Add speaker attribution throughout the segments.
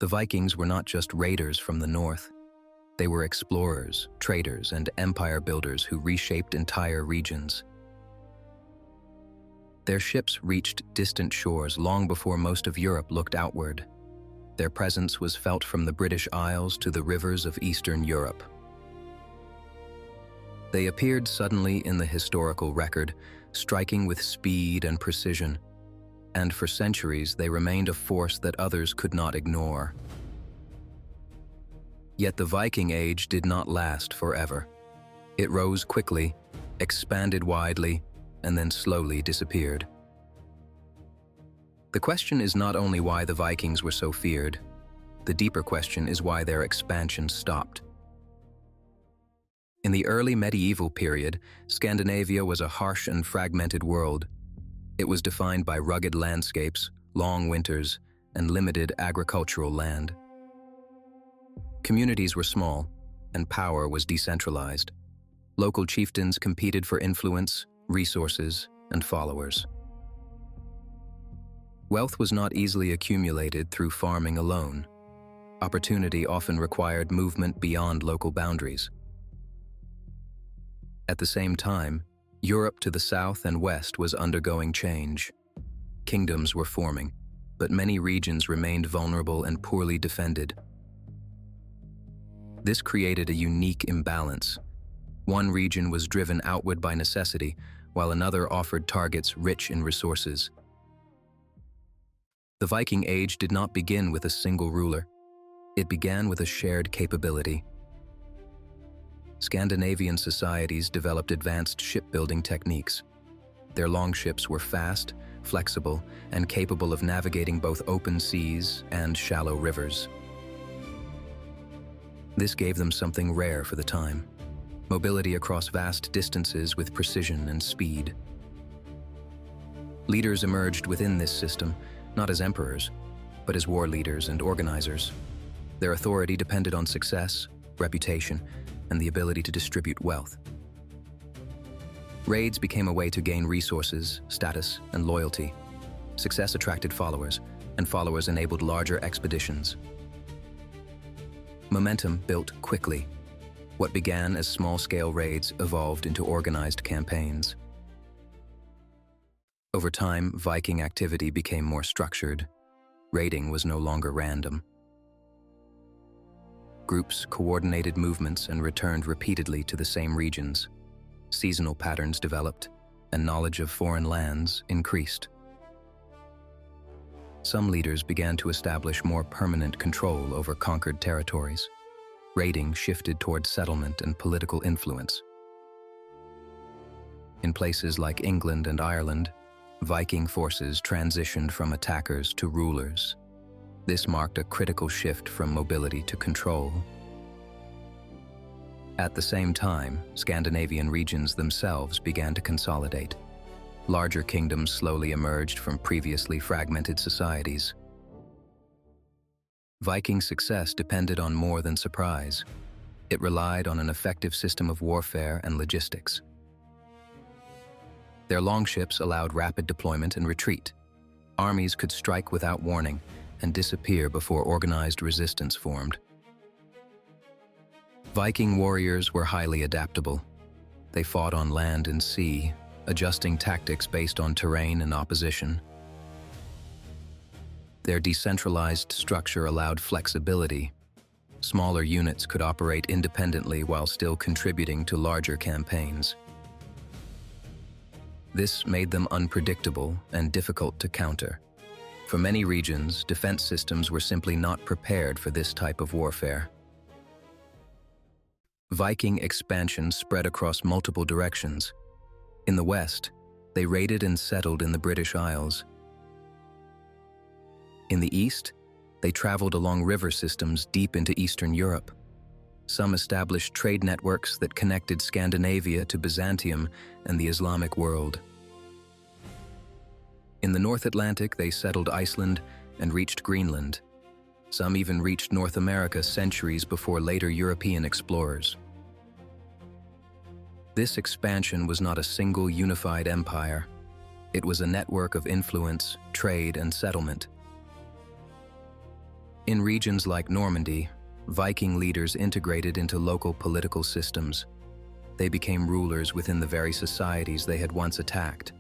Speaker 1: The Vikings were not just raiders from the north. They were explorers, traders, and empire builders who reshaped entire regions. Their ships reached distant shores long before most of Europe looked outward. Their presence was felt from the British Isles to the rivers of Eastern Europe. They appeared suddenly in the historical record, striking with speed and precision, and for centuries they remained a force that others could not ignore. Yet the Viking Age did not last forever. It rose quickly, expanded widely, and then slowly disappeared. The question is not only why the Vikings were so feared. The deeper question is why their expansion stopped. In the early medieval period, Scandinavia was a harsh and fragmented world. It was defined by rugged landscapes, long winters, and limited agricultural land. Communities were small, and power was decentralized. Local chieftains competed for influence, resources, and followers. Wealth was not easily accumulated through farming alone. Opportunity often required movement beyond local boundaries. At the same time, Europe to the south and west was undergoing change. Kingdoms were forming, but many regions remained vulnerable and poorly defended. This created a unique imbalance. One region was driven outward by necessity, while another offered targets rich in resources. The Viking Age did not begin with a single ruler. It began with a shared capability. Scandinavian societies developed advanced shipbuilding techniques. Their longships were fast, flexible, and capable of navigating both open seas and shallow rivers. This gave them something rare for the time: mobility across vast distances with precision and speed. Leaders emerged within this system, not as emperors, but as war leaders and organizers. Their authority depended on success, reputation, and the ability to distribute wealth. Raids became a way to gain resources, status, and loyalty. Success attracted followers, and followers enabled larger expeditions. Momentum built quickly. What began as small-scale raids evolved into organized campaigns. Over time, Viking activity became more structured. Raiding was no longer random. Groups coordinated movements and returned repeatedly to the same regions. Seasonal patterns developed, and knowledge of foreign lands increased. Some leaders began to establish more permanent control over conquered territories. Raiding shifted toward settlement and political influence. In places like England and Ireland, Viking forces transitioned from attackers to rulers. This marked a critical shift from mobility to control. At the same time, Scandinavian regions themselves began to consolidate. Larger kingdoms slowly emerged from previously fragmented societies. Viking success depended on more than surprise. It relied on an effective system of warfare and logistics. Their longships allowed rapid deployment and retreat. Armies could strike without warning and disappear before organized resistance formed. Viking warriors were highly adaptable. They fought on land and sea, adjusting tactics based on terrain and opposition. Their decentralized structure allowed flexibility. Smaller units could operate independently while still contributing to larger campaigns. This made them unpredictable and difficult to counter. For many regions, defense systems were simply not prepared for this type of warfare. Viking expansion spread across multiple directions. In the west, they raided and settled in the British Isles. In the east, they traveled along river systems deep into Eastern Europe. Some established trade networks that connected Scandinavia to Byzantium and the Islamic world. In the North Atlantic, they settled Iceland and reached Greenland. Some even reached North America centuries before later European explorers. This expansion was not a single unified empire. It was a network of influence, trade, and settlement. In regions like Normandy, Viking leaders integrated into local political systems. They became rulers within the very societies they had once attacked.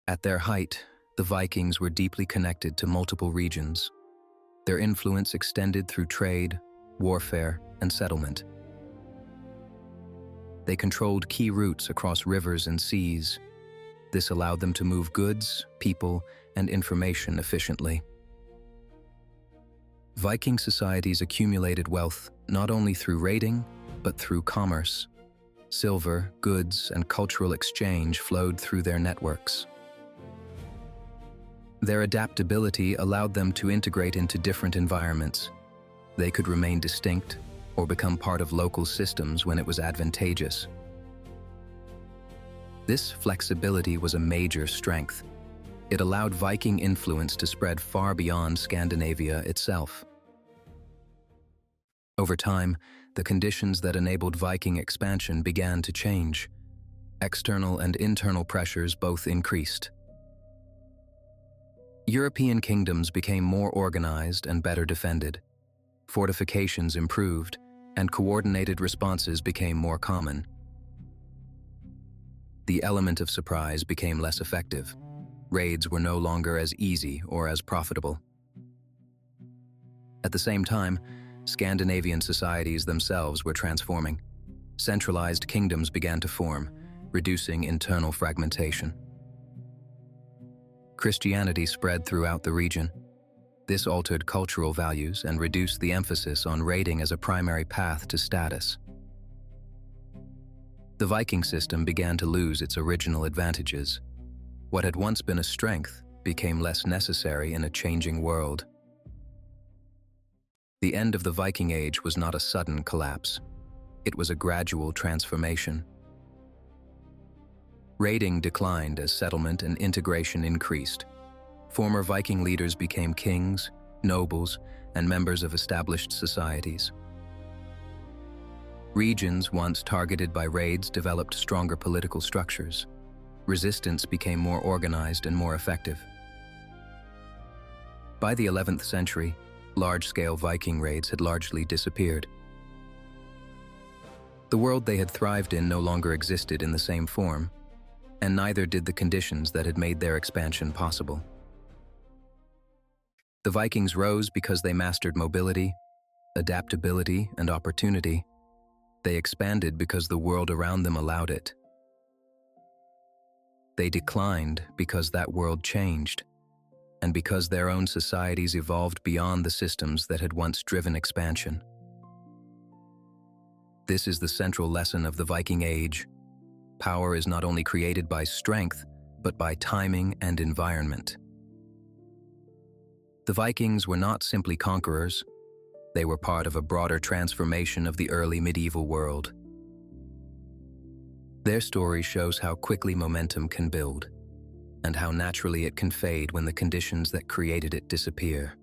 Speaker 1: At their height, the Vikings were deeply connected to multiple regions. Their influence extended through trade, warfare, and settlement. They controlled key routes across rivers and seas. This allowed them to move goods, people, and information efficiently. Viking societies accumulated wealth not only through raiding, but through commerce. Silver, goods, and cultural exchange flowed through their networks. Their adaptability allowed them to integrate into different environments. They could remain distinct or become part of local systems when it was advantageous. This flexibility was a major strength. It allowed Viking influence to spread far beyond Scandinavia itself. Over time, the conditions that enabled Viking expansion began to change. External and internal pressures both increased. European kingdoms became more organized and better defended. Fortifications improved, and coordinated responses became more common. The element of surprise became less effective. Raids were no longer as easy or as profitable. At the same time, Scandinavian societies themselves were transforming. Centralized kingdoms began to form, reducing internal fragmentation. Christianity spread throughout the region. This altered cultural values and reduced the emphasis on raiding as a primary path to status. The Viking system began to lose its original advantages. What had once been a strength became less necessary in a changing world. The end of the Viking Age was not a sudden collapse. It was a gradual transformation. Raiding declined as settlement and integration increased. Former Viking leaders became kings, nobles, and members of established societies. Regions once targeted by raids developed stronger political structures. Resistance became more organized and more effective. By the 11th century, large-scale Viking raids had largely disappeared. The world they had thrived in no longer existed in the same form, and neither did the conditions that had made their expansion possible. The Vikings rose because they mastered mobility, adaptability, and opportunity. They expanded because the world around them allowed it. They declined because that world changed, and because their own societies evolved beyond the systems that had once driven expansion. This is the central lesson of the Viking Age. Power is not only created by strength, but by timing and environment. The Vikings were not simply conquerors. They were part of a broader transformation of the early medieval world. Their story shows how quickly momentum can build, and how naturally it can fade when the conditions that created it disappear.